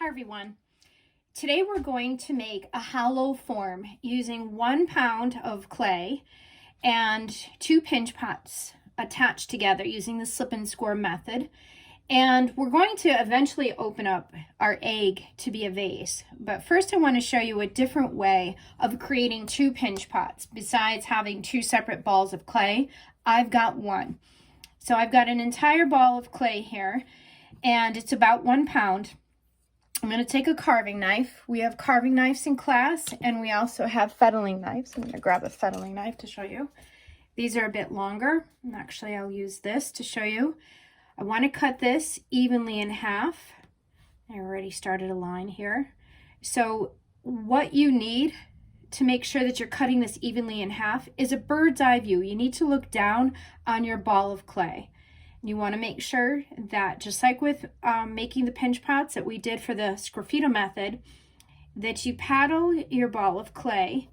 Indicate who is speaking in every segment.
Speaker 1: Hi everyone. Today we're going to make a hollow form using 1 pound of clay and 2 pinch pots attached together using the slip and score method. And we're going to eventually open up our egg to be a vase. But first I want to show you a different way of creating 2 pinch pots. Besides having 2 separate balls of clay, I've got one. So I've got an entire ball of clay here and it's about 1 pound. I'm going to take a carving knife. We have carving knives in class, and we also have fettling knives. I'm going to grab a fettling knife to show you. These are a bit longer, and actually I'll use this to show you. I want to cut this evenly in half. I already started a line here. So what you need to make sure that you're cutting this evenly in half is a bird's eye view. You need to look down on your ball of clay. You want to make sure that, just like with making the pinch pots that we did for the sgraffito method, that you paddle your ball of clay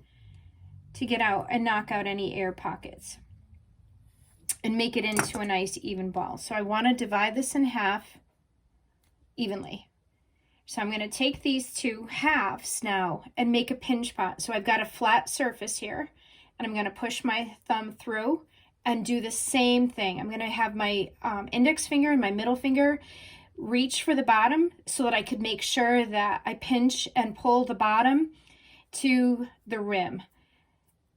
Speaker 1: to get out and knock out any air pockets and make it into a nice even ball. So I want to divide this in half evenly. So I'm going to take these 2 halves now and make a pinch pot. So I've got a flat surface here, and I'm going to push my thumb through and do the same thing. I'm going to have my index finger and my middle finger reach for the bottom so that I could make sure that I pinch and pull the bottom to the rim.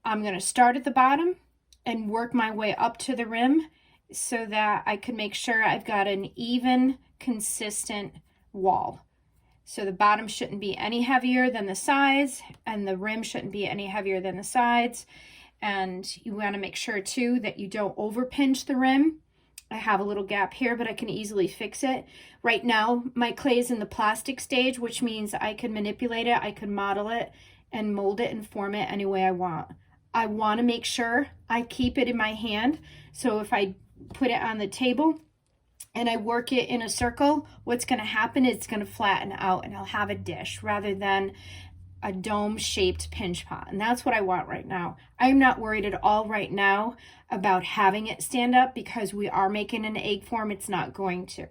Speaker 1: I'm going to start at the bottom and work my way up to the rim so that I can make sure I've got an even, consistent wall. So the bottom shouldn't be any heavier than the sides, and the rim shouldn't be any heavier than the sides. And you want to make sure too that you don't over pinch the rim. I have a little gap here, but I can easily fix it. Right now, my clay is in the plastic stage, which means I can manipulate it, I can model it, and mold it and form it any way I want. I want to make sure I keep it in my hand. So if I put it on the table and I work it in a circle, what's going to happen is it's going to flatten out and I'll have a dish rather than a dome-shaped pinch pot. And that's what I want right now. I'm not worried at all right now about having it stand up because we are making an egg form. It's not going to.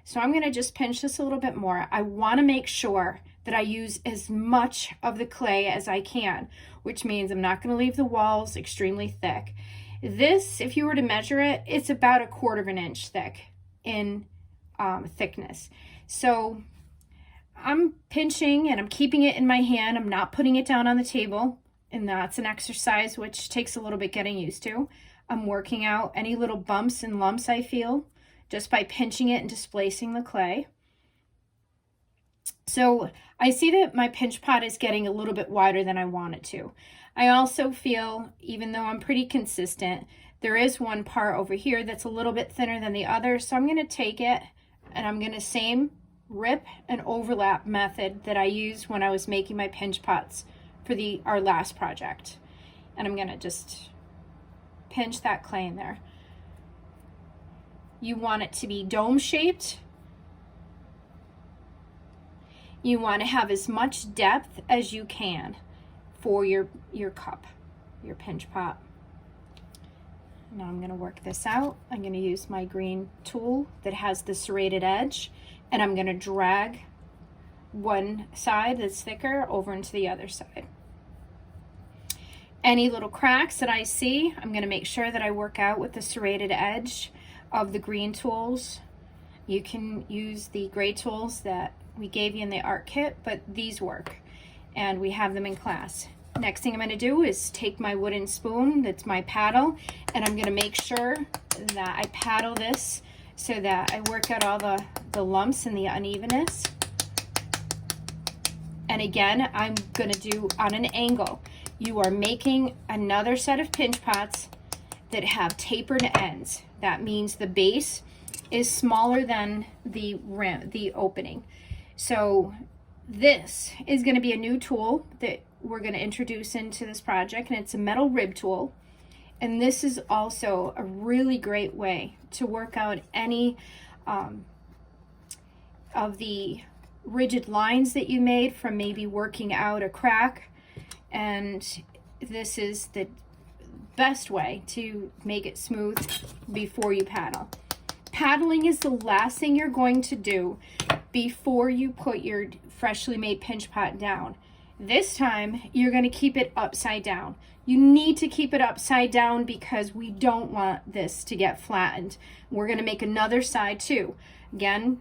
Speaker 1: So I'm going to just pinch this a little bit more. I want to make sure that I use as much of the clay as I can, which means I'm not going to leave the walls extremely thick. This, if you were to measure it, it's about 1/4 inch thick in thickness. So I'm pinching and I'm keeping it in my hand. I'm not putting it down on the table, and that's an exercise which takes a little bit getting used to. I'm working out any little bumps and lumps I feel just by pinching it and displacing the clay. So I see that my pinch pot is getting a little bit wider than I want it to. I also feel, even though I'm pretty consistent, there is one part over here that's a little bit thinner than the other. So I'm going to take it and I'm going to same rip and overlap method that I used when I was making my pinch pots for our last project. And I'm going to just pinch that clay in there. You want it to be dome shaped. You want to have as much depth as you can for your cup, your pinch pot. Now I'm going to work this out. I'm going to use my green tool that has the serrated edge, and I'm going to drag one side that's thicker over into the other side. Any little cracks that I see, I'm going to make sure that I work out with the serrated edge of the green tools. You can use the gray tools that we gave you in the art kit, but these work, and we have them in class. Next thing I'm going to do is take my wooden spoon, that's my paddle, and I'm going to make sure that I paddle this so that I work out all the lumps and the unevenness. And again, I'm going to do on an angle. You are making another set of pinch pots that have tapered ends. That means the base is smaller than the rim, the opening. So this is going to be a new tool that we're going to introduce into this project, and it's a metal rib tool. And this is also a really great way to work out any of the rigid lines that you made from maybe working out a crack. And this is the best way to make it smooth before you paddle. Paddling is the last thing you're going to do before you put your freshly made pinch pot down. This time, you're going to keep it upside down. You need to keep it upside down because we don't want this to get flattened. We're going to make another side too. Again,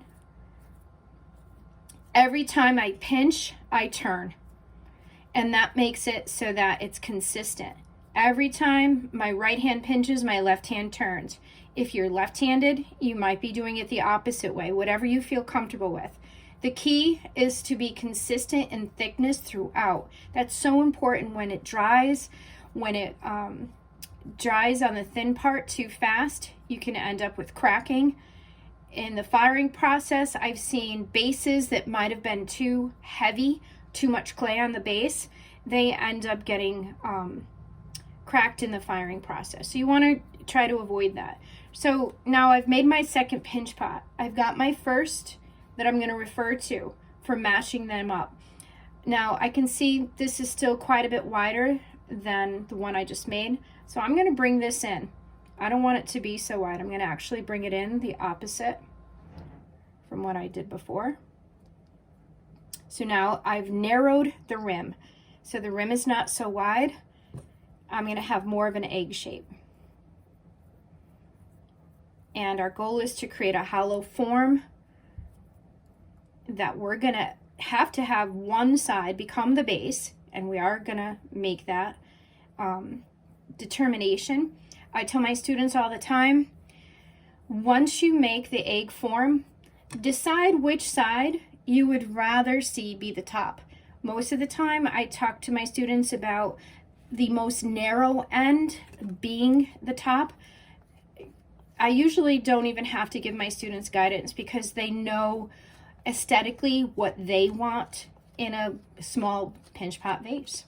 Speaker 1: every time I pinch, I turn. And that makes it so that it's consistent. Every time my right hand pinches, my left hand turns. If you're left-handed, you might be doing it the opposite way, whatever you feel comfortable with. The key is to be consistent in thickness throughout. That's so important when it dries. When it dries on the thin part too fast, you can end up with cracking. In the firing process, I've seen bases that might have been too heavy, too much clay on the base. They end up getting cracked in the firing process. So you want to try to avoid that. So now I've made my second pinch pot. I've got my first that I'm going to refer to for matching them up. Now I can see this is still quite a bit wider than the one I just made. So I'm going to bring this in. I don't want it to be so wide. I'm going to actually bring it in the opposite from what I did before. So now I've narrowed the rim. So the rim is not so wide. I'm going to have more of an egg shape. And our goal is to create a hollow form that we're going to have one side become the base, and we are going to make that determination. I tell my students all the time, once you make the egg form, decide which side you would rather see be the top. Most of the time, I talk to my students about the most narrow end being the top. I usually don't even have to give my students guidance because they know aesthetically what they want in a small pinch pot vase.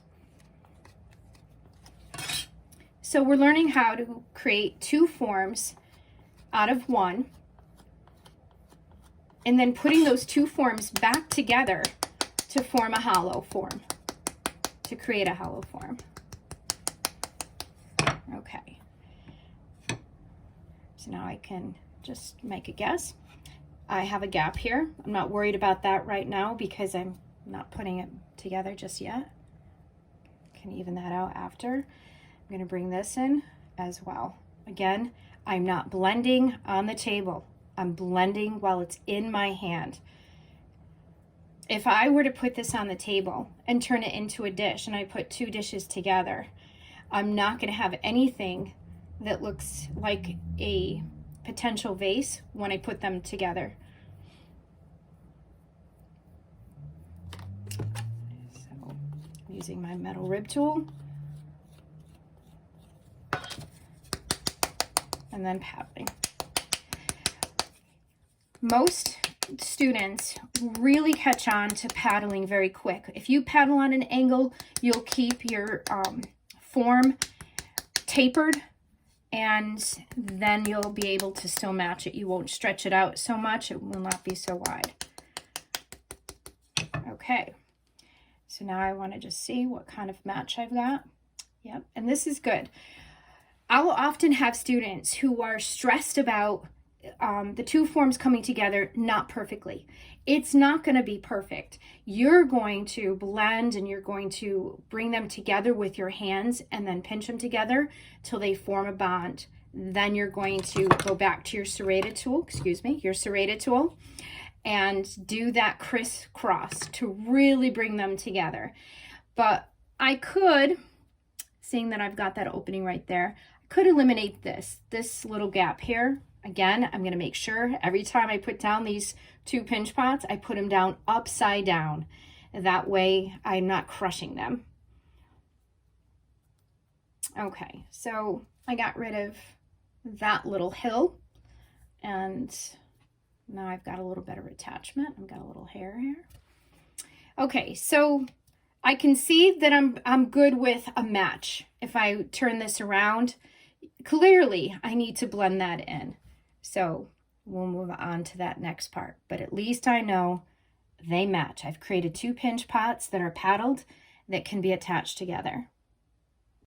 Speaker 1: So we're learning how to create two forms out of one, and then putting those two forms back together to form a hollow form, to create a hollow form. Okay. So now I can just make a guess. I have a gap here. I'm not worried about that right now because I'm not putting it together just yet. Can even that out after. I'm going to bring this in as well. Again, I'm not blending on the table. I'm blending while it's in my hand. If I were to put this on the table and turn it into a dish and I put two dishes together, I'm not going to have anything that looks like a potential vase when I put them together. So I'm using my metal rib tool and then paddling. Most students really catch on to paddling very quick. If you paddle on an angle, you'll keep your form tapered, and then you'll be able to still match it. You won't stretch it out so much. It will not be so wide. Okay, so now I want to just see what kind of match I've got. Yep, and this is good. I will often have students who are stressed about the two forms coming together not perfectly. It's not going to be perfect. You're going to blend and you're going to bring them together with your hands and then pinch them together till they form a bond. Then you're going to go back to your serrated tool, and do that crisscross to really bring them together. But I could, seeing that I've got that opening right there, I could eliminate this little gap here. Again, I'm going to make sure every time I put down these two pinch pots, I put them down upside down. That way I'm not crushing them. Okay, so I got rid of that little hill, and now I've got a little bit of attachment. I've got a little hair here. Okay, so I can see that I'm good with a match. If I turn this around, clearly I need to blend that in. So we'll move on to that next part, but at least I know they match. I've created two pinch pots that are paddled that can be attached together.